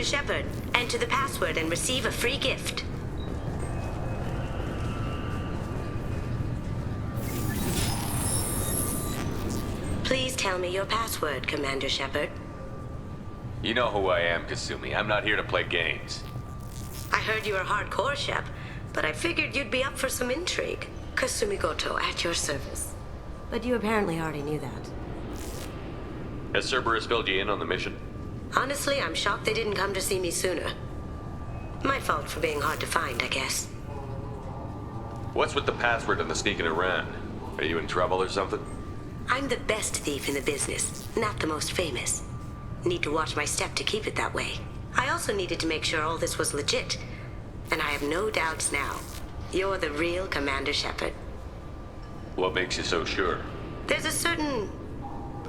Commander Shepard. Enter the password and receive a free gift. Please tell me your password, Commander Shepard. You know who I am, Kasumi. I'm not here to play games. I heard you were hardcore, Shep, but I figured you'd be up for some intrigue. Kasumi Goto, at your service. But you apparently already knew that. Has Cerberus filled you in on the mission? Honestly, I'm shocked they didn't come to see me sooner. My fault for being hard to find, I guess. What's with the password and the sneaking around? Are you in trouble or something? I'm the best thief in the business, not the most famous. Need to watch my step to keep it that way. I also needed to make sure all this was legit. And I have no doubts now. You're the real Commander Shepard. What makes you so sure? There's a certain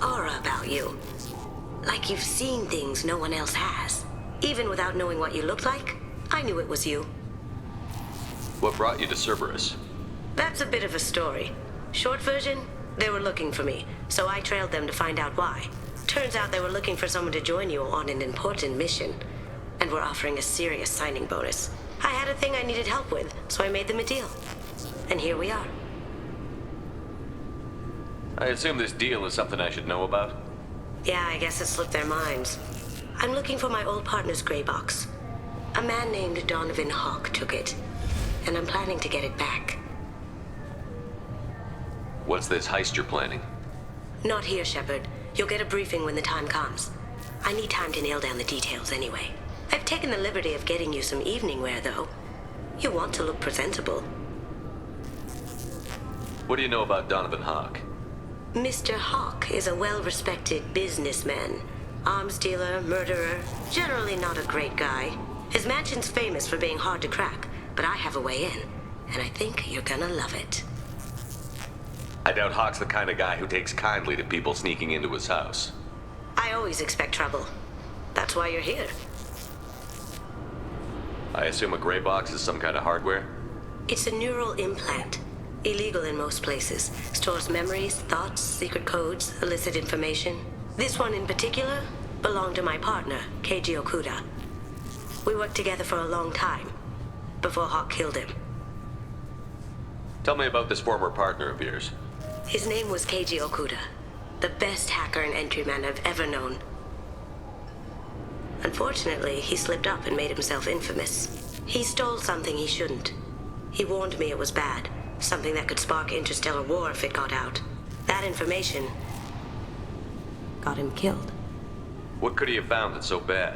aura about you. Like you've seen things no one else has. Even without knowing what you looked like, I knew it was you. What brought you to Cerberus? That's a bit of a story. Short version, they were looking for me, so I trailed them to find out why. Turns out they were looking for someone to join you on an important mission, and were offering a serious signing bonus. I had a thing I needed help with, so I made them a deal. And here we are. I assume this deal is something I should know about? Yeah, I guess it slipped their minds. I'm looking for my old partner's gray box. A man named Donovan Hawk took it, and I'm planning to get it back. What's this heist you're planning? Not here, Shepard. You'll get a briefing when the time comes. I need time to nail down the details anyway. I've taken the liberty of getting you some evening wear, though. You want to look presentable. What do you know about Donovan Hawk? Mr. Hawk is a well-respected businessman. Arms dealer, murderer, generally not a great guy. His mansion's famous for being hard to crack, but I have a way in, and I think you're gonna love it. I doubt Hawk's the kind of guy who takes kindly to people sneaking into his house. I always expect trouble. That's why you're here. I assume a gray box is some kind of hardware? It's a neural implant. Illegal in most places. Stores memories, thoughts, secret codes, illicit information. This one in particular belonged to my partner, Keiji Okuda. We worked together for a long time, before Hawk killed him. Tell me about this former partner of yours. His name was Keiji Okuda, the best hacker and entryman I've ever known. Unfortunately, he slipped up and made himself infamous. He stole something he shouldn't. He warned me it was bad, something that could spark interstellar war if it got out. That information got him killed. What could he have found that's so bad?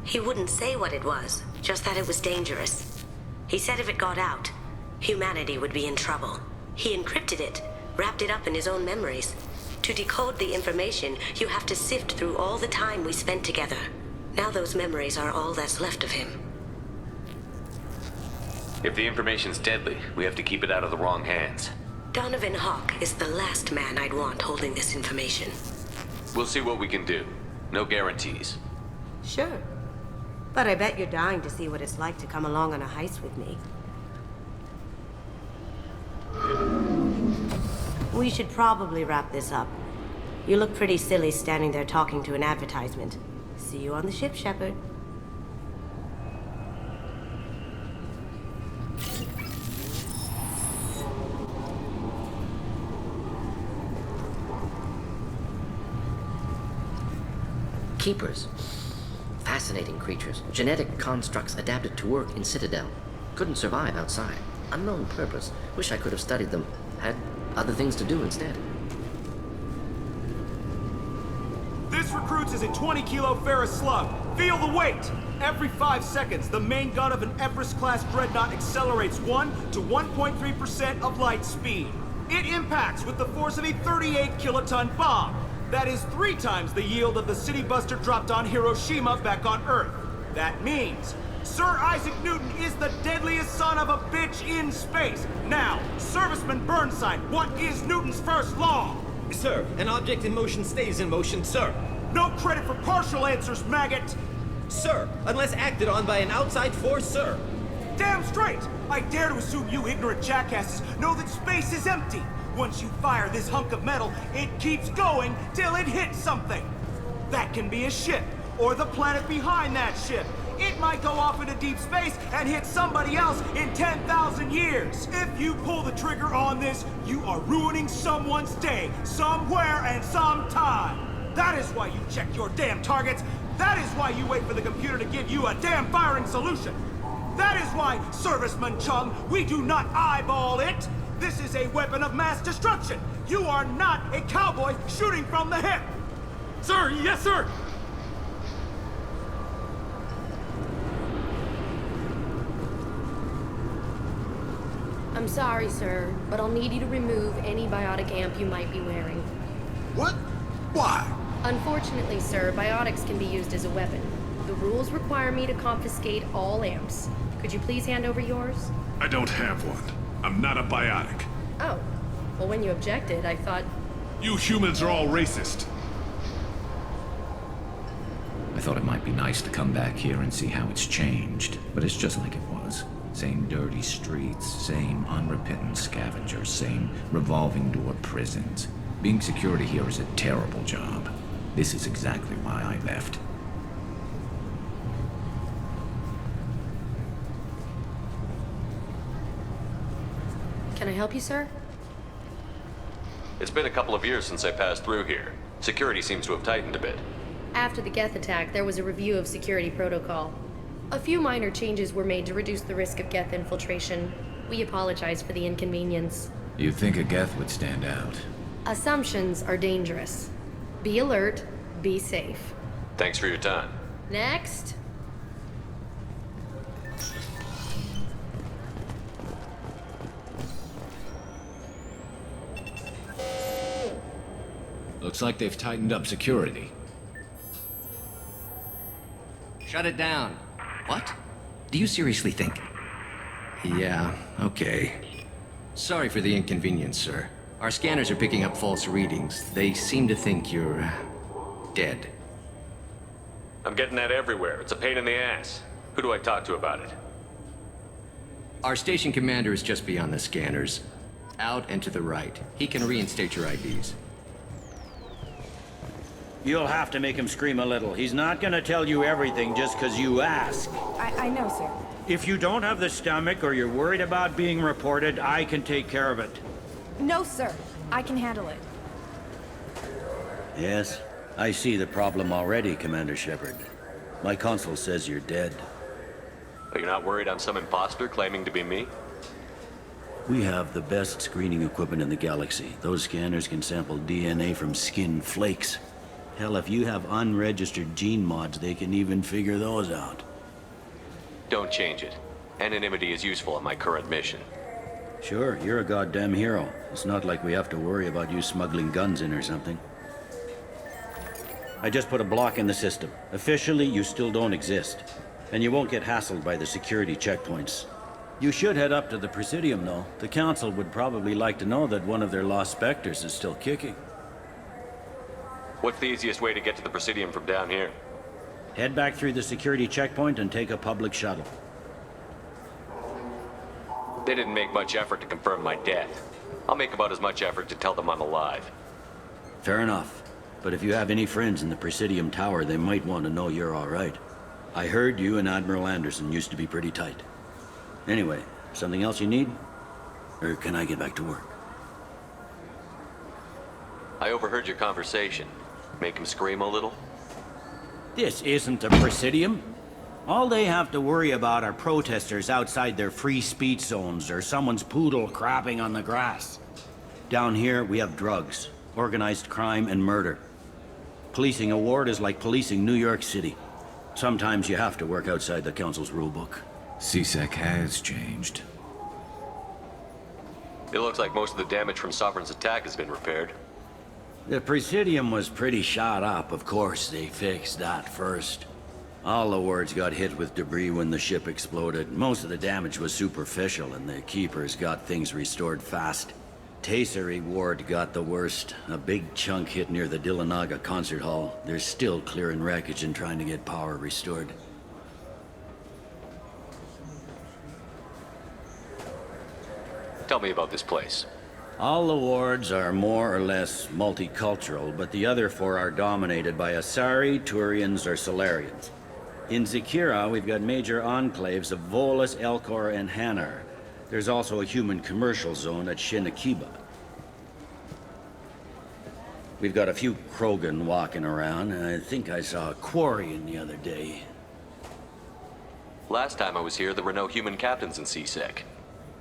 He wouldn't say what it was, just that it was dangerous. He said if it got out, humanity would be in trouble. He encrypted it, wrapped it up in his own memories. To decode the information, you have to sift through all the time we spent together. Now those memories are all that's left of him. If the information's deadly, we have to keep it out of the wrong hands. Donovan Hawk is the last man I'd want holding this information. We'll see what we can do. No guarantees. Sure. But I bet you're dying to see what it's like to come along on a heist with me. We should probably wrap this up. You look pretty silly standing there talking to an advertisement. See you on the ship, Shepard. Keepers. Fascinating creatures. Genetic constructs adapted to work in Citadel. Couldn't survive outside. Unknown purpose. Wish I could have studied them. Had other things to do instead. This recruits is a 20-kilo ferrous slug. Feel the weight! Every 5 seconds, the main gun of an Everest-class dreadnought accelerates 1 to 1.3% of light speed. It impacts with the force of a 38-kiloton bomb. That is 3 times the yield of the city buster dropped on Hiroshima back on Earth. That means Sir Isaac Newton is the deadliest son of a bitch in space. Now, Serviceman Burnside, what is Newton's first law? Sir, an object in motion stays in motion, sir. No credit for partial answers, maggot! Sir, unless acted on by an outside force, sir. Damn straight! I dare to assume you ignorant jackasses know that space is empty. Once you fire this hunk of metal, it keeps going till it hits something. That can be a ship, or the planet behind that ship. It might go off into deep space and hit somebody else in 10,000 years. If you pull the trigger on this, you are ruining someone's day, somewhere and sometime. That is why you check your damn targets. That is why you wait for the computer to give you a damn firing solution. That is why, Serviceman Chung, we do not eyeball it. This is a weapon of mass destruction. You are not a cowboy shooting from the hip. Sir, yes, sir! I'm sorry, sir, but I'll need you to remove any biotic amp you might be wearing. What? Why? Unfortunately, sir, biotics can be used as a weapon. The rules require me to confiscate all amps. Could you please hand over yours? I don't have one. I'm not a biotic. Oh. Well, when you objected, I thought... You humans are all racist. I thought it might be nice to come back here and see how it's changed, but it's just like it was. Same dirty streets, same unrepentant scavengers, same revolving door prisons. Being security here is a terrible job. This is exactly why I left. Can I help you, sir? It's been a couple of years since I passed through here. Security seems to have tightened a bit. After the Geth attack, there was a review of security protocol. A few minor changes were made to reduce the risk of Geth infiltration. We apologize for the inconvenience. You'd think a Geth would stand out. Assumptions are dangerous. Be alert, be safe. Thanks for your time. Next. Looks like they've tightened up security. Shut it down. What? Do you seriously think? Yeah, okay. Sorry for the inconvenience, sir. Our scanners are picking up false readings. They seem to think you're... dead. I'm getting that everywhere. It's a pain in the ass. Who do I talk to about it? Our station commander is just beyond the scanners. Out and to the right. He can reinstate your IDs. You'll have to make him scream a little. He's not gonna tell you everything just because you ask. I know, sir. If you don't have the stomach or you're worried about being reported, I can take care of it. No, sir. I can handle it. Yes, I see the problem already, Commander Shepard. My console says you're dead. Are you not worried I'm some imposter claiming to be me? We have the best screening equipment in the galaxy. Those scanners can sample DNA from skin flakes. Hell, if you have unregistered gene mods, they can even figure those out. Don't change it. Anonymity is useful on my current mission. Sure, you're a goddamn hero. It's not like we have to worry about you smuggling guns in or something. I just put a block in the system. Officially, you still don't exist. And you won't get hassled by the security checkpoints. You should head up to the Presidium, though. The Council would probably like to know that one of their lost specters is still kicking. What's the easiest way to get to the Presidium from down here? Head back through the security checkpoint and take a public shuttle. They didn't make much effort to confirm my death. I'll make about as much effort to tell them I'm alive. Fair enough. But if you have any friends in the Presidium Tower, they might want to know you're all right. I heard you and Admiral Anderson used to be pretty tight. Anyway, something else you need? Or can I get back to work? I overheard your conversation. Make him scream a little? This isn't the Presidium. All they have to worry about are protesters outside their free speech zones or someone's poodle crapping on the grass. Down here, we have drugs, organized crime, and murder. Policing a ward is like policing New York City. Sometimes you have to work outside the Council's rulebook. CSEC has changed. It looks like most of the damage from Sovereign's attack has been repaired. The Presidium was pretty shot up. Of course, they fixed that first. All the wards got hit with debris when the ship exploded. Most of the damage was superficial, and the Keepers got things restored fast. Tasery Ward got the worst. A big chunk hit near the Dillanaga concert hall. They're still clearing wreckage and trying to get power restored. Tell me about this place. All the wards are more or less multicultural, but the other four are dominated by Asari, Turians, or Solarians. In Zakera, we've got major enclaves of Volus, Elcor, and Hanar. There's also a human commercial zone at Shinakiba. We've got a few Krogan walking around, and I think I saw a Quarian the other day. Last time I was here, there were no human captains in C-Sec.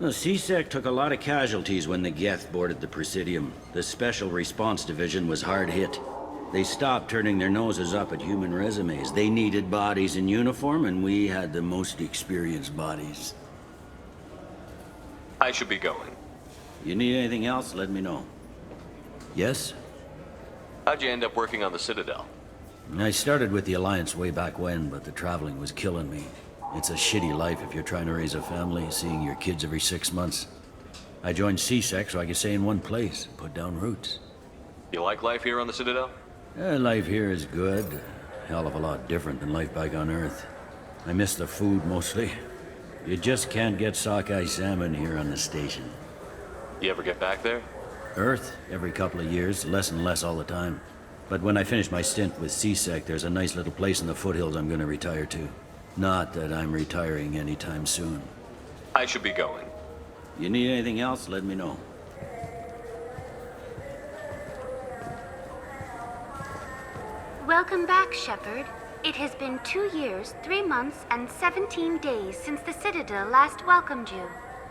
The C-Sec took a lot of casualties when the Geth boarded the Presidium. The Special Response Division was hard hit. They stopped turning their noses up at human resumes. They needed bodies in uniform, and we had the most experienced bodies. I should be going. You need anything else, let me know. Yes? How'd you end up working on the Citadel? I started with the Alliance way back when, but the traveling was killing me. It's a shitty life if you're trying to raise a family, seeing your kids every 6 months. I joined C-Sec so I could stay in one place, put down roots. You like life here on the Citadel? Life here is good. A hell of a lot different than life back on Earth. I miss the food mostly. You just can't get sockeye salmon here on the station. You ever get back there? Earth, every couple of years, less and less all the time. But when I finish my stint with C-Sec, there's a nice little place in the foothills I'm gonna retire to. Not that I'm retiring anytime soon. I should be going. You need anything else, let me know. Welcome back, Shepard. It has been 2 years, 3 months, and 17 days since the Citadel last welcomed you.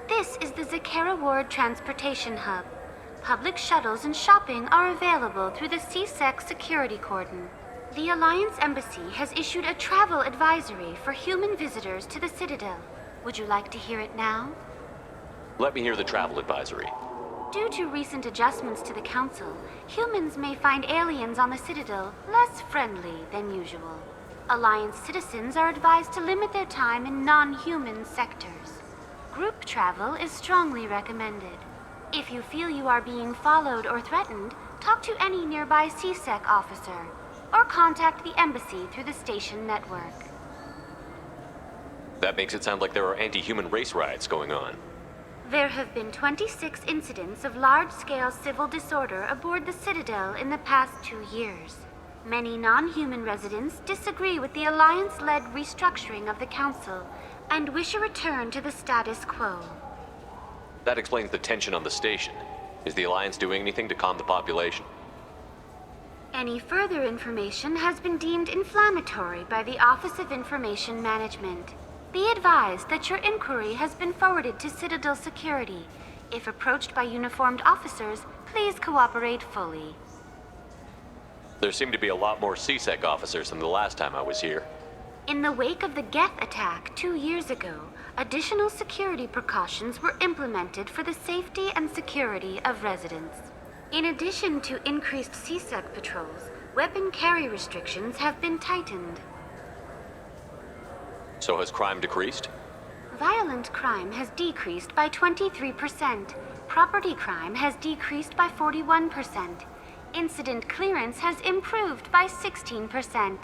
This is the Zakera Ward Transportation Hub. Public shuttles and shopping are available through the C-Sec security cordon. The Alliance Embassy has issued a travel advisory for human visitors to the Citadel. Would you like to hear it now? Let me hear the travel advisory. Due to recent adjustments to the Council, humans may find aliens on the Citadel less friendly than usual. Alliance citizens are advised to limit their time in non-human sectors. Group travel is strongly recommended. If you feel you are being followed or threatened, talk to any nearby C-Sec officer, or contact the Embassy through the station network. That makes it sound like there are anti-human race riots going on. There have been 26 incidents of large-scale civil disorder aboard the Citadel in the past 2 years. Many non-human residents disagree with the Alliance-led restructuring of the Council and wish a return to the status quo. That explains the tension on the station. Is the Alliance doing anything to calm the population? Any further information has been deemed inflammatory by the Office of Information Management. Be advised that your inquiry has been forwarded to Citadel Security. If approached by uniformed officers, please cooperate fully. There seem to be a lot more C-Sec officers than the last time I was here. In the wake of the Geth attack 2 years ago, additional security precautions were implemented for the safety and security of residents. In addition to increased C-Sec patrols, weapon carry restrictions have been tightened. So has crime decreased? Violent crime has decreased by 23%. Property crime has decreased by 41%. Incident clearance has improved by 16%.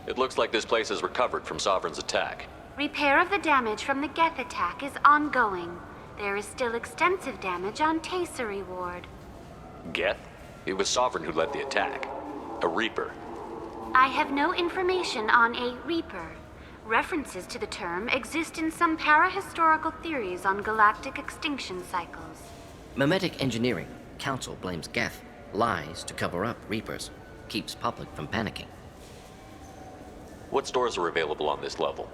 It looks like this place has recovered from Sovereign's attack. Repair of the damage from the Geth attack is ongoing. There is still extensive damage on Tayseri Ward. Geth? It was Sovereign who led the attack. A Reaper. I have no information on a Reaper. References to the term exist in some parahistorical theories on galactic extinction cycles. Memetic engineering. Council blames Geth. Lies to cover up Reapers. Keeps public from panicking. What stores are available on this level?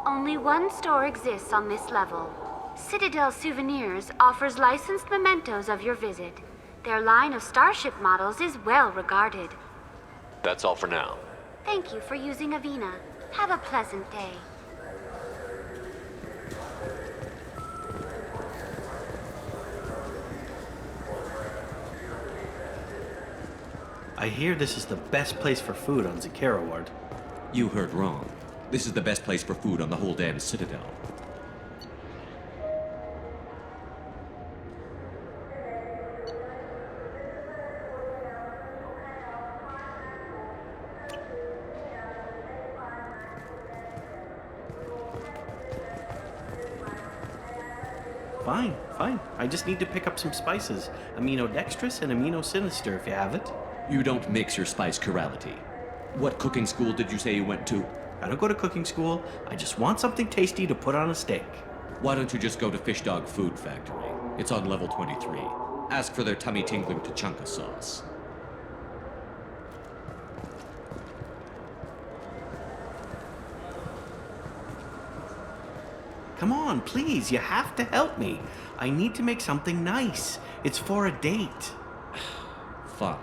Only one store exists on this level. Citadel Souvenirs offers licensed mementos of your visit. Their line of starship models is well regarded. That's all for now. Thank you for using Avina. Have a pleasant day. I hear this is the best place for food on Zakera Ward. You heard wrong. This is the best place for food on the whole damn Citadel. Fine, fine. I just need to pick up some spices. Aminodextrous and aminosinister if you have it. You don't mix your spice chirality. What cooking school did you say you went to? I don't go to cooking school. I just want something tasty to put on a steak. Why don't you just go to Fish Dog Food Factory? It's on level 23. Ask for their tummy-tingling tachanka sauce. Come on, please, you have to help me. I need to make something nice. It's for a date. Fine.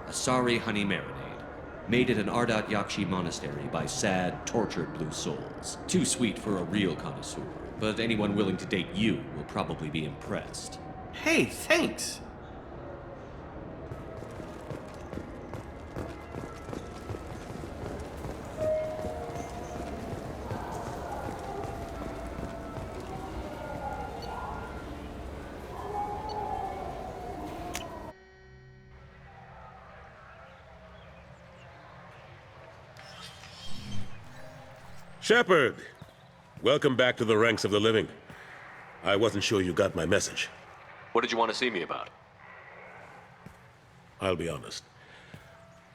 Asari honey marinade. Made at an Ardat Yakshi monastery by sad, tortured blue souls. Too sweet for a real connoisseur, but anyone willing to date you will probably be impressed. Hey, thanks. Shepard! Welcome back to the ranks of the living. I wasn't sure you got my message. What did you want to see me about? I'll be honest.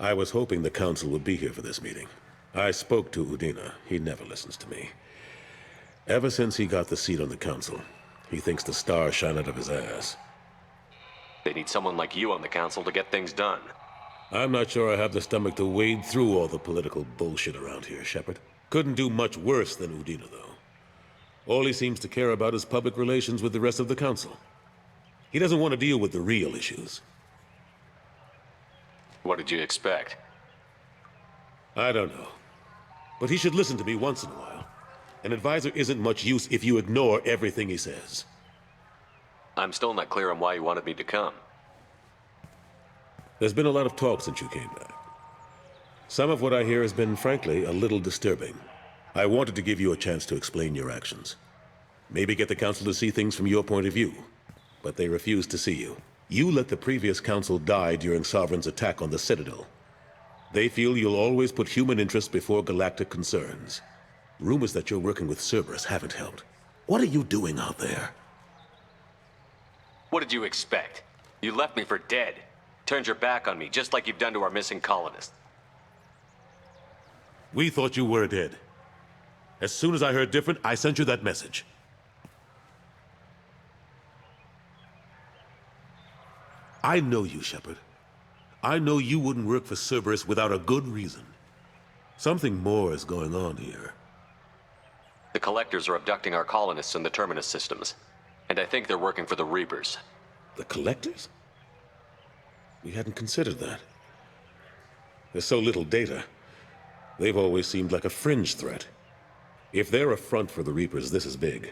I was hoping the Council would be here for this meeting. I spoke to Udina. He never listens to me. Ever since he got the seat on the Council, he thinks the stars shine out of his ass. They need someone like you on the Council to get things done. I'm not sure I have the stomach to wade through all the political bullshit around here, Shepard. Couldn't do much worse than Udina, though. All he seems to care about is public relations with the rest of the Council. He doesn't want to deal with the real issues. What did you expect? I don't know. But he should listen to me once in a while. An advisor isn't much use if you ignore everything he says. I'm still not clear on why you wanted me to come. There's been a lot of talk since you came back. Some of what I hear has been, frankly, a little disturbing. I wanted to give you a chance to explain your actions. Maybe get the Council to see things from your point of view. But they refused to see you. You let the previous Council die during Sovereign's attack on the Citadel. They feel you'll always put human interests before galactic concerns. Rumors that you're working with Cerberus haven't helped. What are you doing out there? What did you expect? You left me for dead. Turned your back on me, just like you've done to our missing colonists. We thought you were dead. As soon as I heard different, I sent you that message. I know you, Shepard. I know you wouldn't work for Cerberus without a good reason. Something more is going on here. The Collectors are abducting our colonists in the Terminus systems. And I think they're working for the Reapers. The Collectors? We hadn't considered that. There's so little data. They've always seemed like a fringe threat. If they're a front for the Reapers, this is big.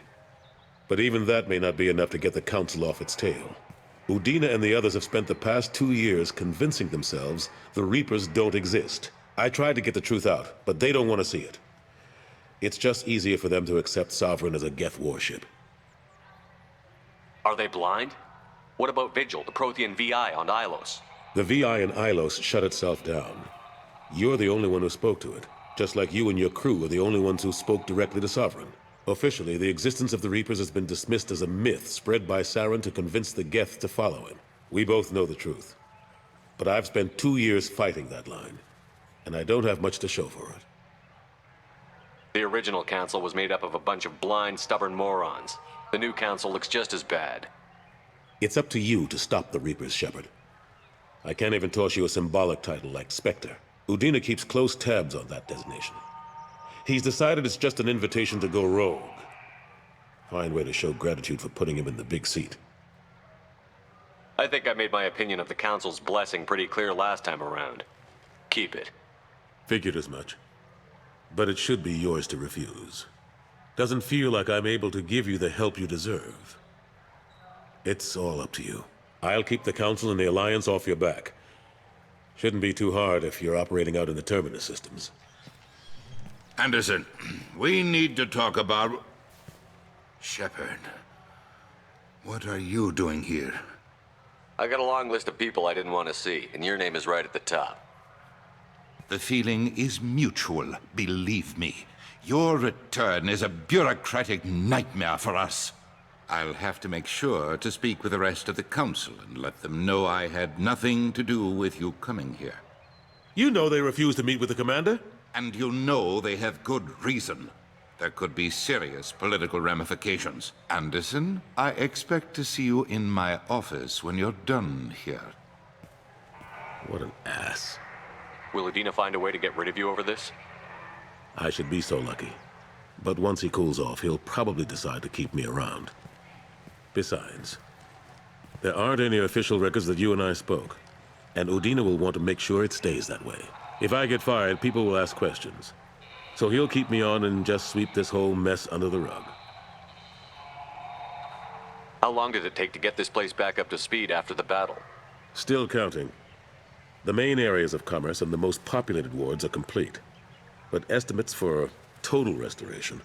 But even that may not be enough to get the Council off its tail. Udina and the others have spent the past 2 years convincing themselves the Reapers don't exist. I tried to get the truth out, but they don't want to see it. It's just easier for them to accept Sovereign as a Geth warship. Are they blind? What about Vigil, the Prothean VI on Ilos? The VI in Ilos shut itself down. You're the only one who spoke to it, just like you and your crew are the only ones who spoke directly to Sovereign. Officially, the existence of the Reapers has been dismissed as a myth spread by Saren to convince the Geth to follow him. We both know the truth. But I've spent 2 years fighting that line, and I don't have much to show for it. The original Council was made up of a bunch of blind, stubborn morons. The new Council looks just as bad. It's up to you to stop the Reapers, Shepard. I can't even toss you a symbolic title like Spectre. Udina keeps close tabs on that designation. He's decided it's just an invitation to go rogue. Fine way to show gratitude for putting him in the big seat. I think I made my opinion of the Council's blessing pretty clear last time around. Keep it. Figured as much. But it should be yours to refuse. Doesn't feel like I'm able to give you the help you deserve. It's all up to you. I'll keep the Council and the Alliance off your back. Shouldn't be too hard if you're operating out in the Terminus systems. Anderson, we need to talk about... Shepard, what are you doing here? I got a long list of people I didn't want to see, and your name is right at the top. The feeling is mutual, believe me. Your return is a bureaucratic nightmare for us. I'll have to make sure to speak with the rest of the council and let them know I had nothing to do with you coming here. You know they refused to meet with the commander? And you know they have good reason. There could be serious political ramifications. Anderson, I expect to see you in my office when you're done here. What an ass. Will Avina find a way to get rid of you over this? I should be so lucky. But once he cools off, he'll probably decide to keep me around. Besides, there aren't any official records that you and I spoke. And Udina will want to make sure it stays that way. If I get fired, people will ask questions. So he'll keep me on and just sweep this whole mess under the rug. How long did it take to get this place back up to speed after the battle? Still counting. The main areas of commerce and the most populated wards are complete. But estimates for total restoration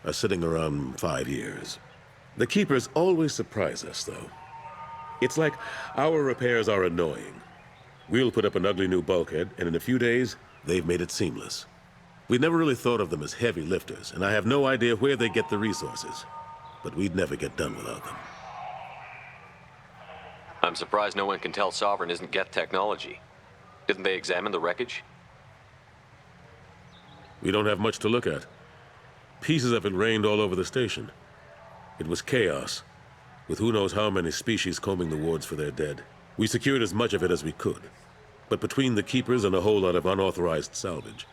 are sitting around 5 years. The Keepers always surprise us, though. It's like our repairs are annoying. We'll put up an ugly new bulkhead, and in a few days, they've made it seamless. We never really thought of them as heavy lifters, and I have no idea where they get the resources. But we'd never get done without them. I'm surprised no one can tell Sovereign isn't Geth technology. Didn't they examine the wreckage? We don't have much to look at. Pieces of it rained all over the station. It was chaos, with who knows how many species combing the wards for their dead. We secured as much of it as we could. But between the Keepers and a whole lot of unauthorized salvage,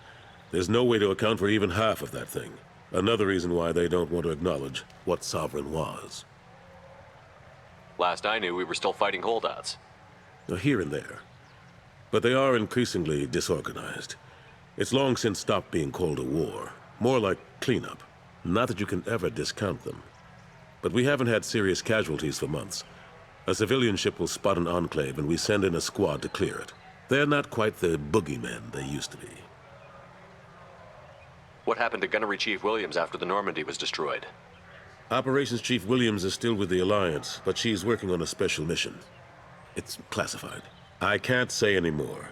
there's no way to account for even half of that thing. Another reason why they don't want to acknowledge what Sovereign was. Last I knew, we were still fighting holdouts. Here and there. But they are increasingly disorganized. It's long since stopped being called a war. More like cleanup. Not that you can ever discount them. But we haven't had serious casualties for months. A civilian ship will spot an enclave and we send in a squad to clear it. They're not quite the boogeymen they used to be. What happened to Gunnery Chief Williams after the Normandy was destroyed? Operations Chief Williams is still with the Alliance, but she's working on a special mission. It's classified. I can't say any more.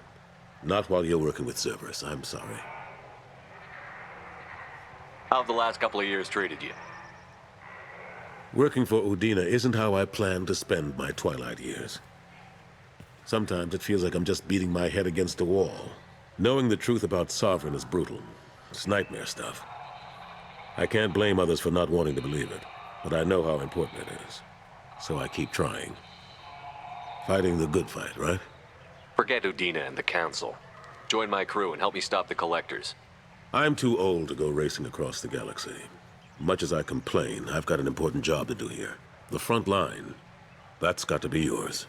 Not while you're working with Cerberus, I'm sorry. How have the last couple of years treated you? Working for Udina isn't how I plan to spend my twilight years. Sometimes it feels like I'm just beating my head against a wall. Knowing the truth about Sovereign is brutal. It's nightmare stuff. I can't blame others for not wanting to believe it, but I know how important it is. So I keep trying. Fighting the good fight, right? Forget Udina and the Council. Join my crew and help me stop the Collectors. I'm too old to go racing across the galaxy. Much as I complain, I've got an important job to do here. The front line. That's got to be yours.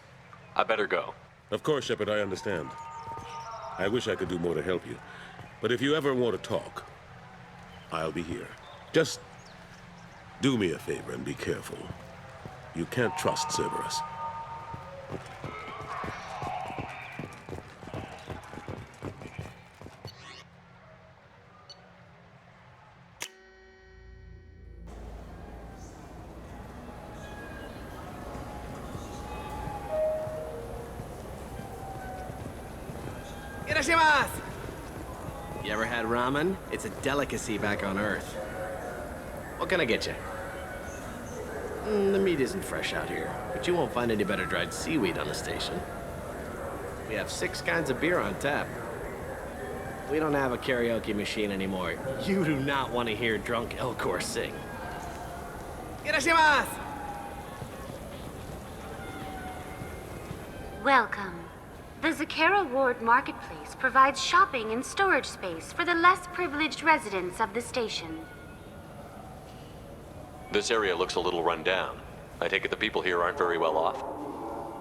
I better go. Of course, Shepard, I understand. I wish I could do more to help you. But if you ever want to talk, I'll be here. Just do me a favor and be careful. You can't trust Cerberus. You ever had ramen? It's a delicacy back on Earth. What can I get you? The meat isn't fresh out here, but you won't find any better dried seaweed on the station. We have 6 kinds of beer on tap. We don't have a karaoke machine anymore. You do not want to hear drunk Elcor sing. Irashimasu! Welcome. The Zakera Ward Marketplace provides shopping and storage space for the less privileged residents of the station. This area looks a little run down. I take it the people here aren't very well off.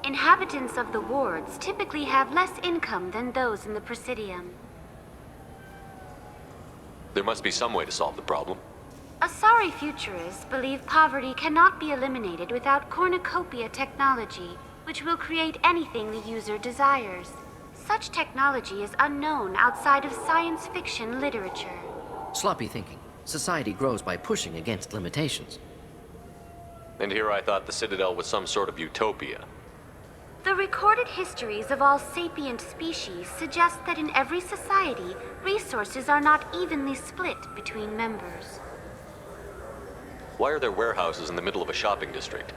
Inhabitants of the wards typically have less income than those in the Presidium. There must be some way to solve the problem. Asari futurists believe poverty cannot be eliminated without cornucopia technology, which will create anything the user desires. Such technology is unknown outside of science fiction literature. Sloppy thinking. Society grows by pushing against limitations. And here I thought the Citadel was some sort of utopia. The recorded histories of all sapient species suggest that in every society, resources are not evenly split between members. Why are there warehouses in the middle of a shopping district?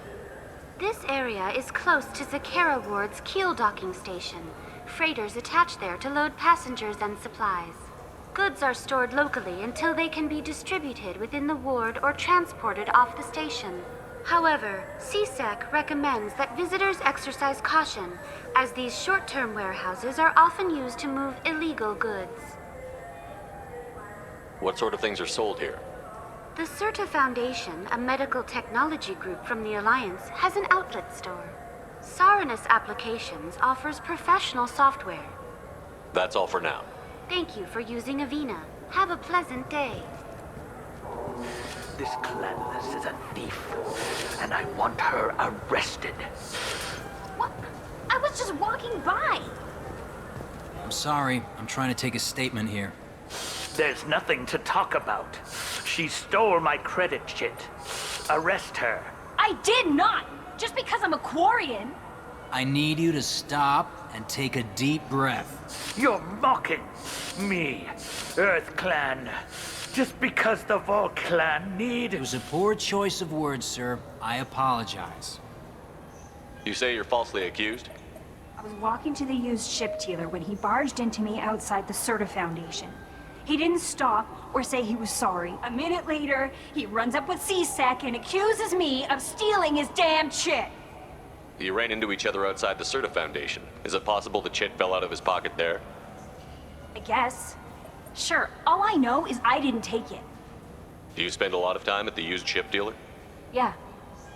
This area is close to Zakera Ward's keel docking station. Freighters attach there to load passengers and supplies. Goods are stored locally until they can be distributed within the ward or transported off the station. However, CSEC recommends that visitors exercise caution, as these short-term warehouses are often used to move illegal goods. What sort of things are sold here? The Sirta Foundation, a medical technology group from the Alliance, has an outlet store. Saronis Applications offers professional software. That's all for now. Thank you for using Avina. Have a pleasant day. This Clanless is a thief, and I want her arrested. What? I was just walking by. I'm sorry. I'm trying to take a statement here. There's nothing to talk about. She stole my credit chit. Arrest her. I did not! Just because I'm a Quarian. I need you to stop and take a deep breath. You're mocking me, Earth Clan. Just because the Vol Clan need... It was a poor choice of words, sir. I apologize. You say you're falsely accused? I was walking to the used ship dealer when he barged into me outside the Sirta Foundation. He didn't stop or say he was sorry. A minute later, he runs up with CSEC and accuses me of stealing his damn chit. You ran into each other outside the Sirta Foundation. Is it possible the chit fell out of his pocket there? I guess. Sure, all I know is I didn't take it. Do you spend a lot of time at the used ship dealer? Yeah,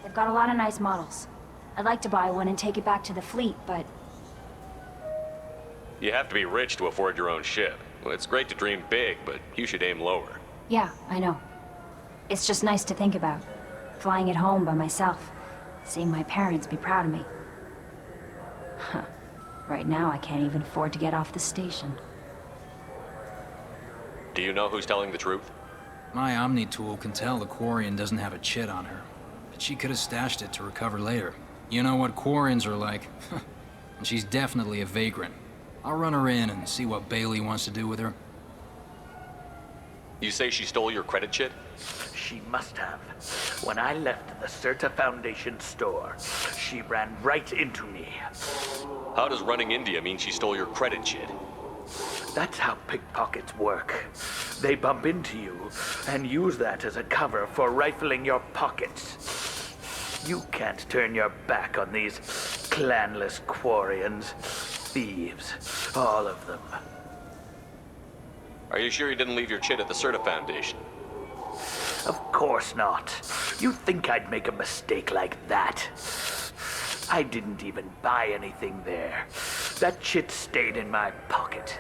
they've got a lot of nice models. I'd like to buy one and take it back to the fleet, but... You have to be rich to afford your own ship. Well, it's great to dream big, but you should aim lower. Yeah, I know. It's just nice to think about. Flying it home by myself. Seeing my parents be proud of me. Huh. Right now, I can't even afford to get off the station. Do you know who's telling the truth? My Omni tool can tell the Quarian doesn't have a chit on her. But she could have stashed it to recover later. You know what Quarians are like. And she's definitely a vagrant. I'll run her in and see what Bailey wants to do with her. You say she stole your credit chit? She must have. When I left the Sirta Foundation store, she ran right into me. How does running into you mean she stole your credit chit? That's how pickpockets work. They bump into you and use that as a cover for rifling your pockets. You can't turn your back on these clanless Quarians. Thieves, all of them. Are you sure you didn't leave your chit at the Sirta Foundation? Of course not. You'd think I'd make a mistake like that. I didn't even buy anything there. That chit stayed in my pocket.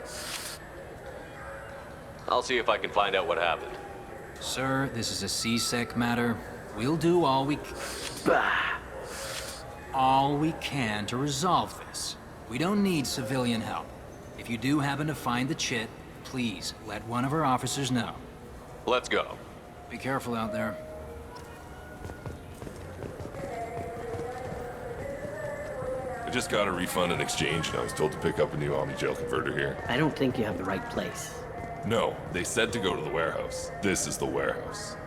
I'll see if I can find out what happened. Sir, this is a CSEC matter. We'll do all we can to resolve this. We don't need civilian help. If you do happen to find the chit, please let one of our officers know. Let's go. Be careful out there. I just got a refund and exchange, and I was told to pick up a new Omni Jail converter here. I don't think you have the right place. No, they said to go to the warehouse. This is the warehouse.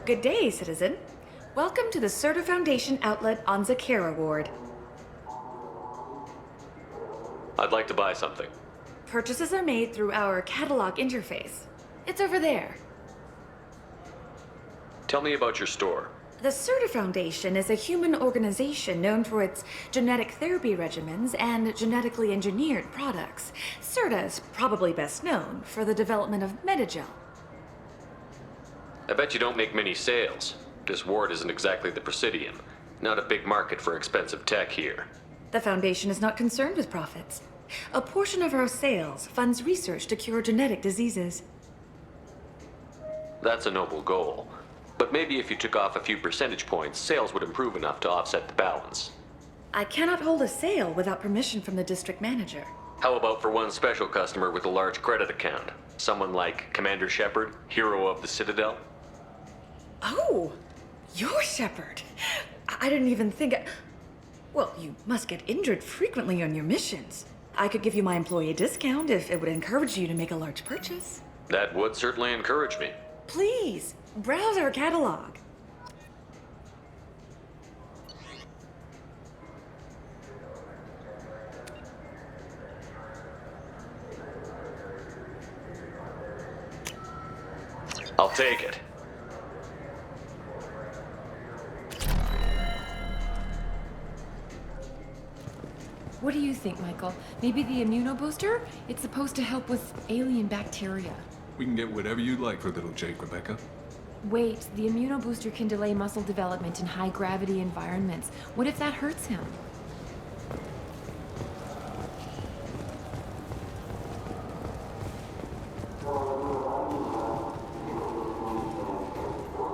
Good day, citizen. Welcome to the Sirta Foundation outlet on Zakera Ward. I'd like to buy something. Purchases are made through our catalog interface. It's over there. Tell me about your store. The Sirta Foundation is a human organization known for its genetic therapy regimens and genetically engineered products. Sirta is probably best known for the development of Metagel. I bet you don't make many sales. This ward isn't exactly the Presidium. Not a big market for expensive tech here. The Foundation is not concerned with profits. A portion of our sales funds research to cure genetic diseases. That's a noble goal. But maybe if you took off a few percentage points, sales would improve enough to offset the balance. I cannot hold a sale without permission from the district manager. How about for one special customer with a large credit account? Someone like Commander Shepard, hero of the Citadel? Oh, you're Shepard. I didn't even think... Well, you must get injured frequently on your missions. I could give you my employee discount if it would encourage you to make a large purchase. That would certainly encourage me. Please, browse our catalog. I'll take it. What do you think, Michael? Maybe the immunobooster? It's supposed to help with alien bacteria. We can get whatever you like for little Jake, Rebecca. Wait, the immunobooster can delay muscle development in high-gravity environments. What if that hurts him?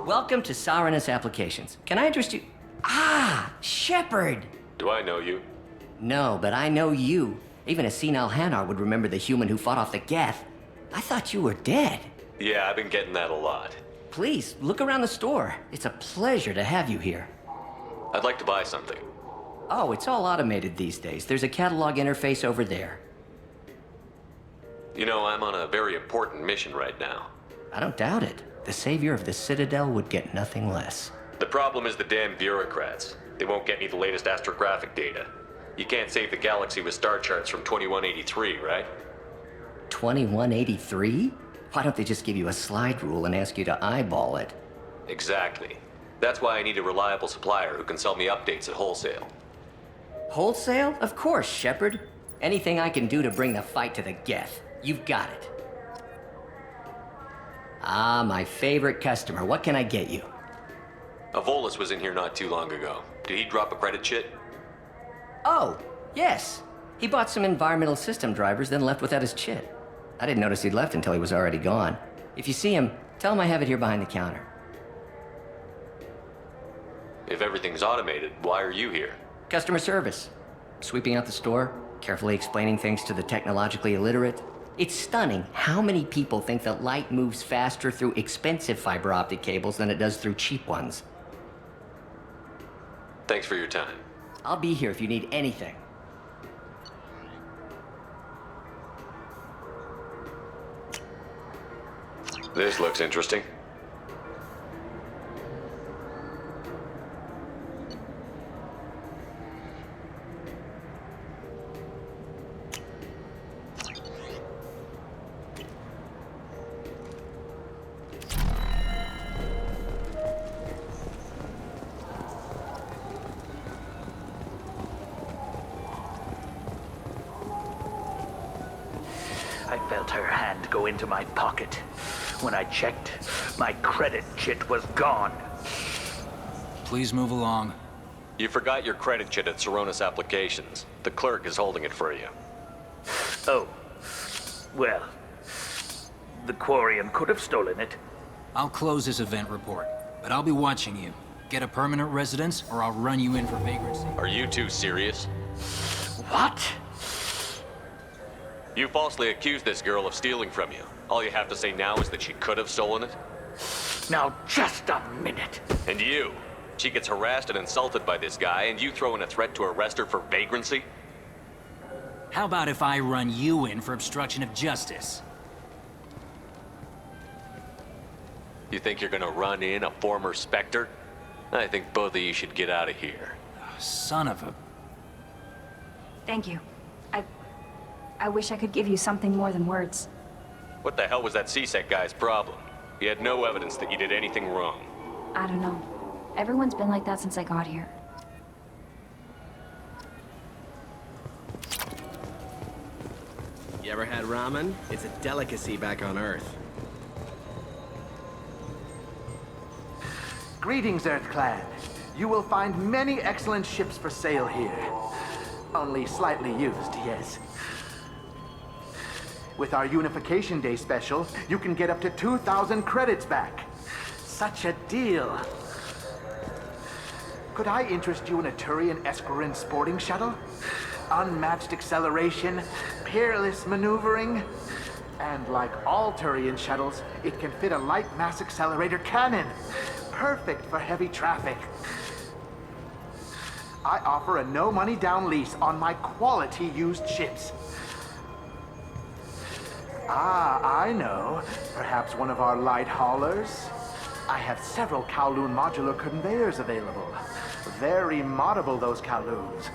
Welcome to Saronis Applications. Can I interest you? Ah, Shepard! Do I know you? No, but I know you. Even a senile Hanar would remember the human who fought off the Geth. I thought you were dead. Yeah, I've been getting that a lot. Please, look around the store. It's a pleasure to have you here. I'd like to buy something. Oh, it's all automated these days. There's a catalog interface over there. You know, I'm on a very important mission right now. I don't doubt it. The savior of the Citadel would get nothing less. The problem is the damn bureaucrats. They won't get me the latest astrographic data. You can't save the galaxy with star charts from 2183, right? 2183? Why don't they just give you a slide rule and ask you to eyeball it? Exactly. That's why I need a reliable supplier who can sell me updates at wholesale. Wholesale? Of course, Shepard. Anything I can do to bring the fight to the Geth. You've got it. Ah, my favorite customer. What can I get you? Avolis was in here not too long ago. Did he drop a credit chit? Oh, yes. He bought some environmental system drivers, then left without his chit. I didn't notice he'd left until he was already gone. If you see him, tell him I have it here behind the counter. If everything's automated, why are you here? Customer service. Sweeping out the store, carefully explaining things to the technologically illiterate. It's stunning how many people think that light moves faster through expensive fiber optic cables than it does through cheap ones. Thanks for your time. I'll be here if you need anything. This looks interesting. I felt her hand go into my pocket. When I checked, my credit chit was gone. Please move along. You forgot your credit chit at Saronis Applications. The clerk is holding it for you. Oh. Well, the Quarian could have stolen it. I'll close this event report, but I'll be watching you. Get a permanent residence, or I'll run you in for vagrancy. Are you two serious? What? You falsely accused this girl of stealing from you. All you have to say now is that she could have stolen it? Now, just a minute. And you? She gets harassed and insulted by this guy, and you throw in a threat to arrest her for vagrancy? How about if I run you in for obstruction of justice? You think you're gonna run in a former Spectre? I think both of you should get out of here. Son of a... Thank you. I wish I could give you something more than words. What the hell was that CSEC guy's problem? He had no evidence that you did anything wrong. I don't know. Everyone's been like that since I got here. You ever had ramen? It's a delicacy back on Earth. Greetings, Earth Clan. You will find many excellent ships for sale here. Only slightly used, yes. With our Unification Day special, you can get up to 2,000 credits back. Such a deal. Could I interest you in a Turian Esquirine sporting shuttle? Unmatched acceleration, peerless maneuvering, and like all Turian shuttles, it can fit a light mass accelerator cannon. Perfect for heavy traffic. I offer a no-money down lease on my quality used ships. Ah, I know. Perhaps one of our light haulers? I have several Kowloon modular conveyors available. Very moddable, those Kowloons.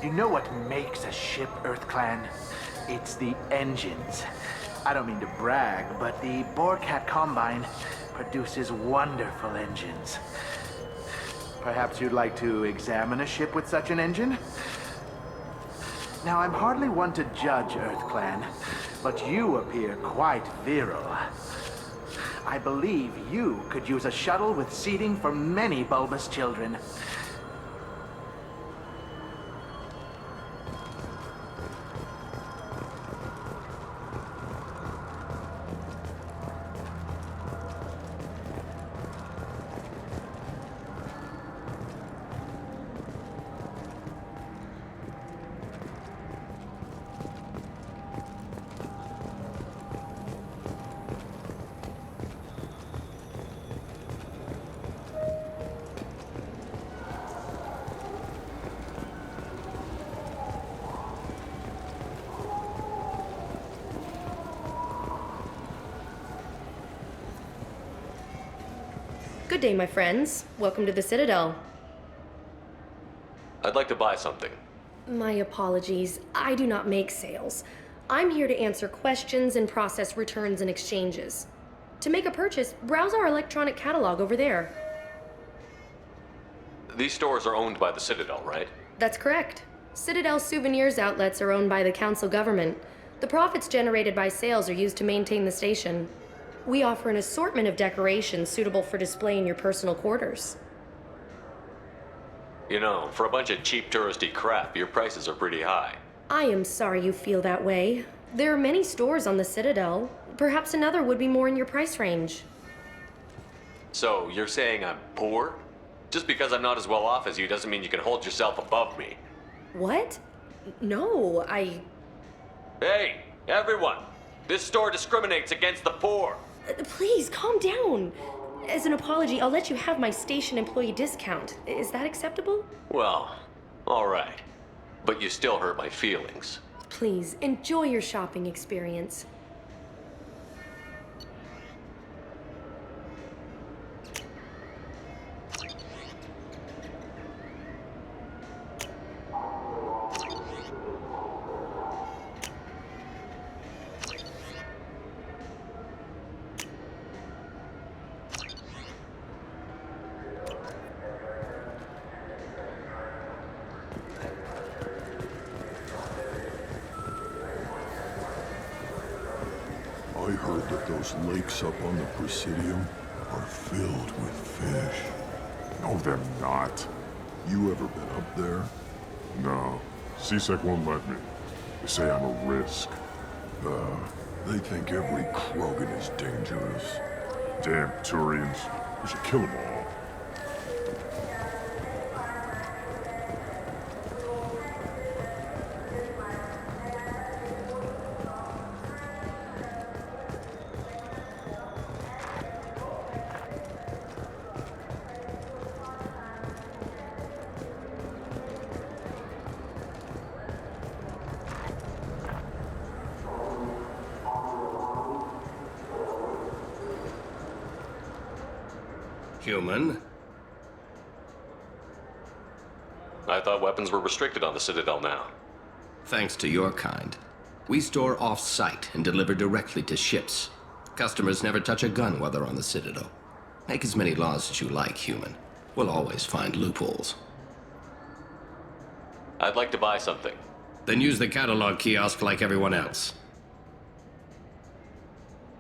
You know what makes a ship, EarthClan? It's the engines. I don't mean to brag, but the Borecat Combine produces wonderful engines. Perhaps you'd like to examine a ship with such an engine? Now, I'm hardly one to judge, EarthClan, but you appear quite virile. I believe you could use a shuttle with seating for many bulbous children. Good day, my friends. Welcome to the Citadel. I'd like to buy something. My apologies. I do not make sales. I'm here to answer questions and process returns and exchanges. To make a purchase, browse our electronic catalog over there. These stores are owned by the Citadel, right? That's correct. Citadel Souvenirs outlets are owned by the Council government. The profits generated by sales are used to maintain the station. We offer an assortment of decorations suitable for display in your personal quarters. You know, for a bunch of cheap touristy crap, your prices are pretty high. I am sorry you feel that way. There are many stores on the Citadel. Perhaps another would be more in your price range. So, you're saying I'm poor? Just because I'm not as well off as you doesn't mean you can hold yourself above me. What? No, Hey, everyone! This store discriminates against the poor! Please, calm down. As an apology, I'll let you have my station employee discount. Is that acceptable? Well, alright. But you still hurt my feelings. Please, enjoy your shopping experience. I heard that those lakes up on the Presidium are filled with fish. No, they're not. You ever been up there? No. CSEC won't let me. They say I'm a risk. They think every Krogan is dangerous. Damn Turians. We should kill them all. Human? I thought weapons were restricted on the Citadel now. Thanks to your kind. We store off-site and deliver directly to ships. Customers never touch a gun while they're on the Citadel. Make as many laws as you like, human. We'll always find loopholes. I'd like to buy something. Then use the catalog kiosk like everyone else.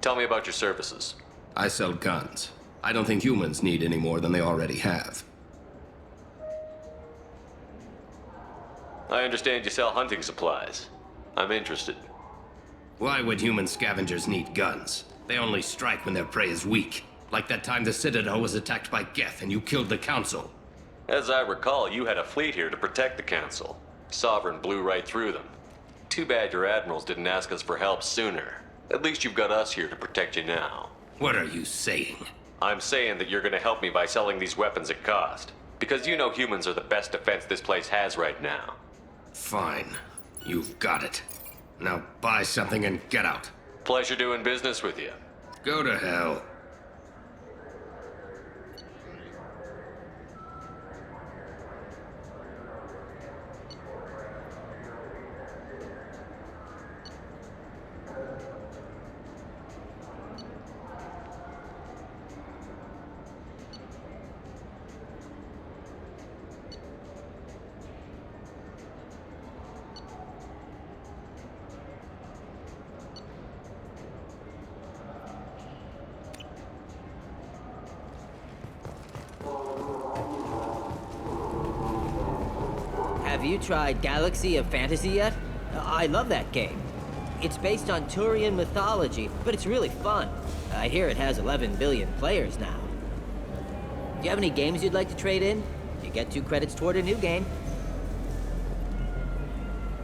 Tell me about your services. I sell guns. I don't think humans need any more than they already have. I understand you sell hunting supplies. I'm interested. Why would human scavengers need guns? They only strike when their prey is weak. Like that time the Citadel was attacked by Geth and you killed the Council. As I recall, you had a fleet here to protect the Council. Sovereign blew right through them. Too bad your admirals didn't ask us for help sooner. At least you've got us here to protect you now. What are you saying? I'm saying that you're gonna help me by selling these weapons at cost. Because you know humans are the best defense this place has right now. Fine. You've got it. Now buy something and get out. Pleasure doing business with you. Go to hell. Have you tried Galaxy of Fantasy yet? I love that game. It's based on Turian mythology, but it's really fun. I hear it has 11 billion players now. Do you have any games you'd like to trade in? You get 2 credits toward a new game.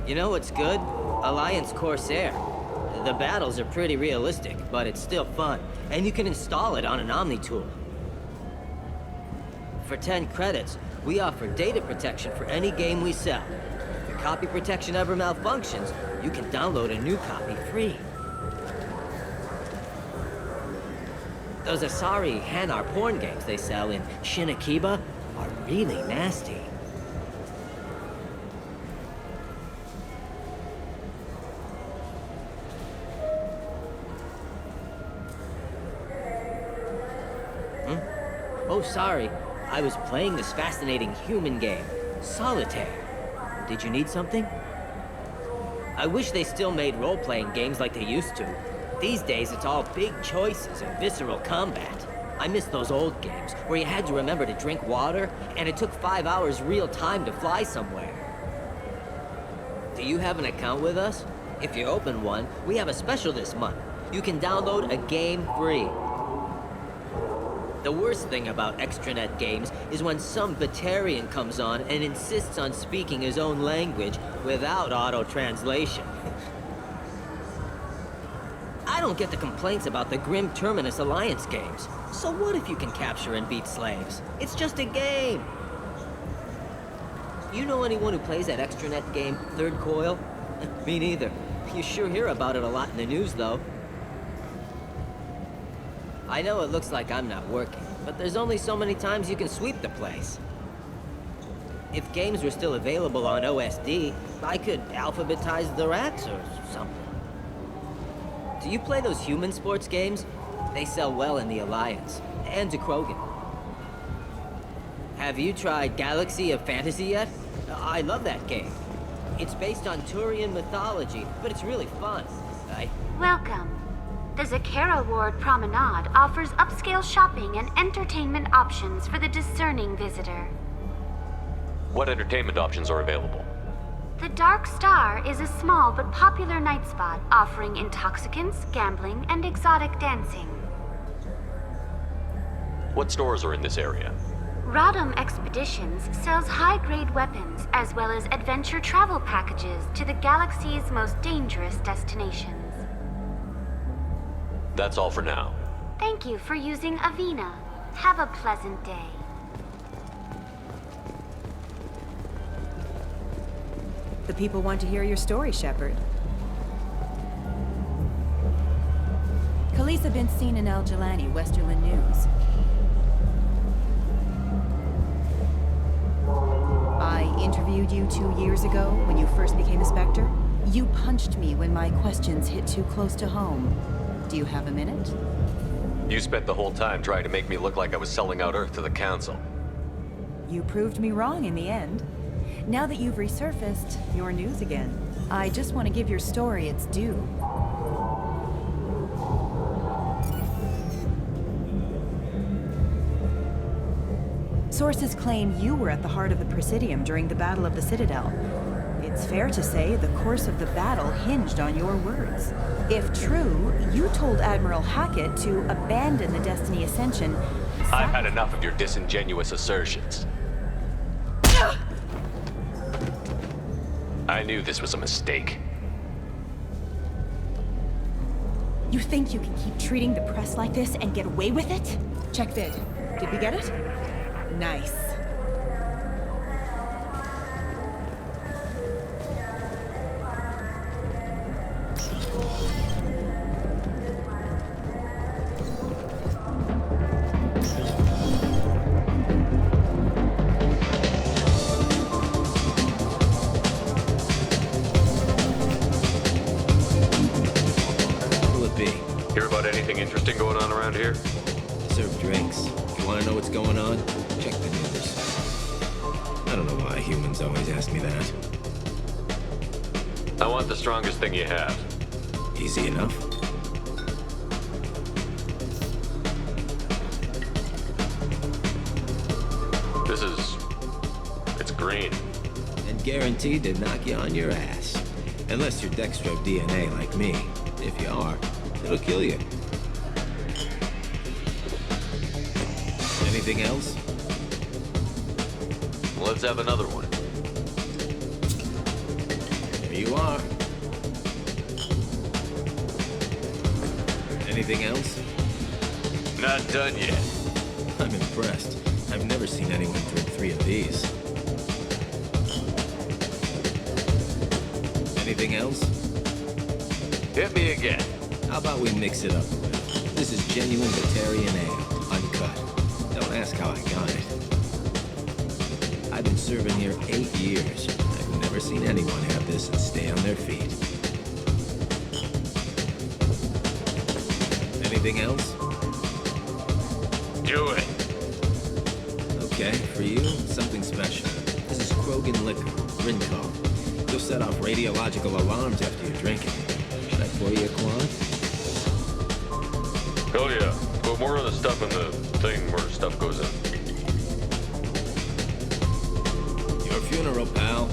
You know what's good? Alliance Corsair. The battles are pretty realistic, but it's still fun, and you can install it on an Omni tool. For 10 credits, we offer data protection for any game we sell. If your copy protection ever malfunctions, you can download a new copy free. Those Asari Hanar porn games they sell in Shinakiba are really nasty. Oh, sorry. I was playing this fascinating human game, Solitaire. Did you need something? I wish they still made role-playing games like they used to. These days, it's all big choices and visceral combat. I miss those old games, where you had to remember to drink water, and it took 5 hours real time to fly somewhere. Do you have an account with us? If you open one, we have a special this month. You can download a game free. The worst thing about extranet games is when some Batarian comes on and insists on speaking his own language without auto-translation. I don't get the complaints about the Grim Terminus Alliance games. So what if you can capture and beat slaves? It's just a game! You know anyone who plays that extranet game, Third Coil? Me neither. You sure hear about it a lot in the news, though. I know it looks like I'm not working, but there's only so many times you can sweep the place. If games were still available on OSD, I could alphabetize the racks or something. Do you play those human sports games? They sell well in the Alliance, and to Krogan. Have you tried Galaxy of Fantasy yet? I love that game. It's based on Turian mythology, but it's really fun. Welcome. The Zakera Ward Promenade offers upscale shopping and entertainment options for the discerning visitor. What entertainment options are available? The Dark Star is a small but popular night spot offering intoxicants, gambling, and exotic dancing. What stores are in this area? Rodam Expeditions sells high-grade weapons as well as adventure travel packages to the galaxy's most dangerous destinations. That's all for now. Thank you for using Avina. Have a pleasant day. The people want to hear your story, Shepard. Khalisah been seen in al-Jilani, Westerland News. I interviewed you 2 years ago when you first became a Spectre. You punched me when my questions hit too close to home. Do you have a minute? You spent the whole time trying to make me look like I was selling out Earth to the Council. You proved me wrong in the end. Now that you've resurfaced, you're news again. I just want to give your story its due. Sources claim you were at the heart of the Presidium during the Battle of the Citadel. It's fair to say the course of the battle hinged on your words. If true, you told Admiral Hackett to abandon the Destiny Ascension. I've had enough of your disingenuous assertions. I knew this was a mistake. You think you can keep treating the press like this and get away with it? Check vid. Did we get it? Nice. Anything interesting going on around here? Serve drinks. If you want to know what's going on, check the news. I don't know why humans always ask me that. I want the strongest thing you have. Easy enough. It's green. And guaranteed to knock you on your ass. Unless you're Dextro DNA like me. If you are, it'll kill you. Anything else? Let's have another one. Here you are. Anything else? Not done yet. I'm impressed. I've never seen anyone drink 3 of these. Anything else? Hit me again. How about we mix it up a bit? This is genuine Batarian ale, uncut. Don't ask how I got it. I've been serving here 8 years. I've never seen anyone have this and stay on their feet. Anything else? Do it. Okay, for you, something special. This is Krogan liquor, Rinco. You'll set off radiological alarms after you drink it. Should I pour you a quad? Oh yeah. Put more of the stuff in the thing where stuff goes in. Your funeral, pal.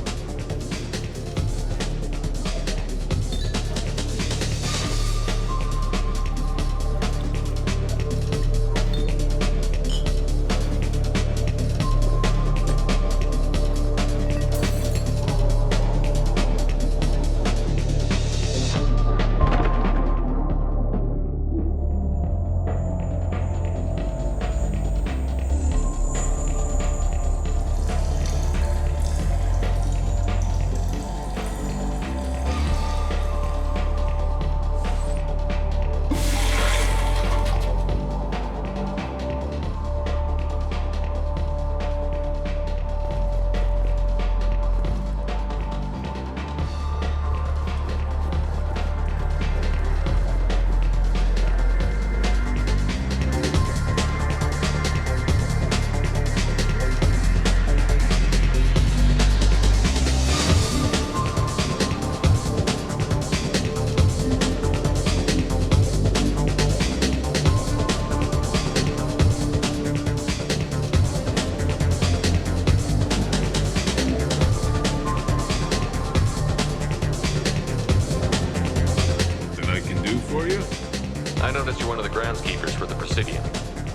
I noticed you're one of the groundskeepers for the Presidium.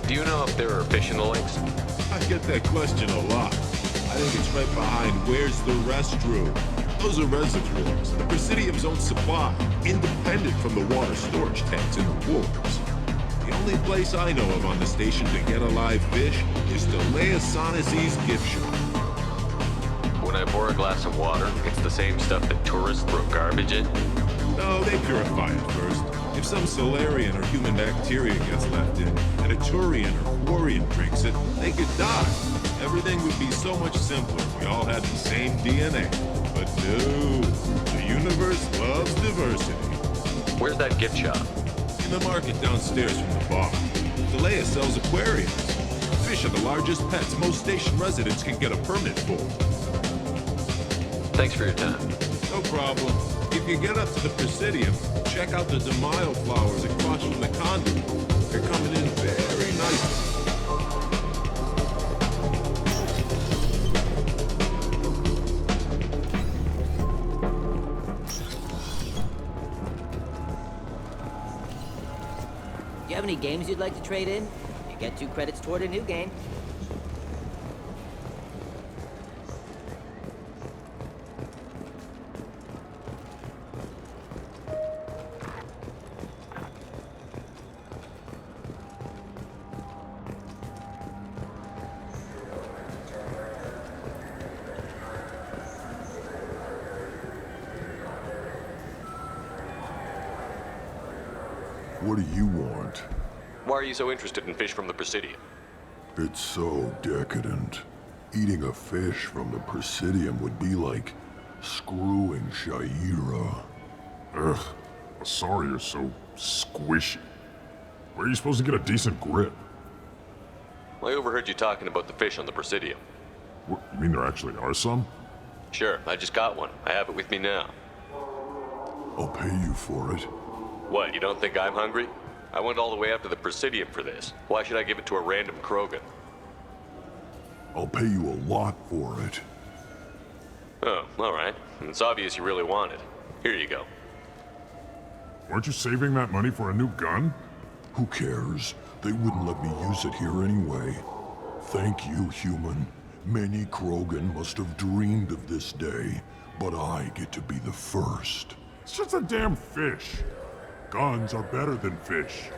Do you know if there are fish in the lakes? I get that question a lot. I think it's right behind where's the restroom. Those are reservoirs, the Presidium's own supply, independent from the water storage tanks in the wharves. The only place I know of on the station to get a live fish is the Lia'Vael's gift shop. When I pour a glass of water, it's the same stuff that tourists throw garbage in? No, they purify it first. If some Solarian or human bacteria gets left in, and a Turian or Quarian drinks it, they could die. Everything would be so much simpler if we all had the same DNA. But no, the universe loves diversity. Where's that gift shop? In the market downstairs from the bar. The Leia sells aquariums. Fish are the largest pets most station residents can get a permit for. Thanks for your time. No problem. If you get up to the Presidium, check out the Demaio flowers across from the conduit. They're coming in very nicely. Do you have any games you'd like to trade in? You get 2 credits toward a new game. What do you want? Why are you so interested in fish from the Presidium? It's so decadent. Eating a fish from the Presidium would be like screwing Shaira. Ugh, sorry you're so squishy. Where are you supposed to get a decent grip? I overheard you talking about the fish on the Presidium. What, you mean there actually are some? Sure, I just got one. I have it with me now. I'll pay you for it. What, you don't think I'm hungry? I went all the way up to the Presidium for this. Why should I give it to a random Krogan? I'll pay you a lot for it. Oh, alright. It's obvious you really want it. Here you go. Weren't you saving that money for a new gun? Who cares? They wouldn't let me use it here anyway. Thank you, human. Many Krogan must have dreamed of this day, but I get to be the first. It's just a damn fish. Guns are better than fish.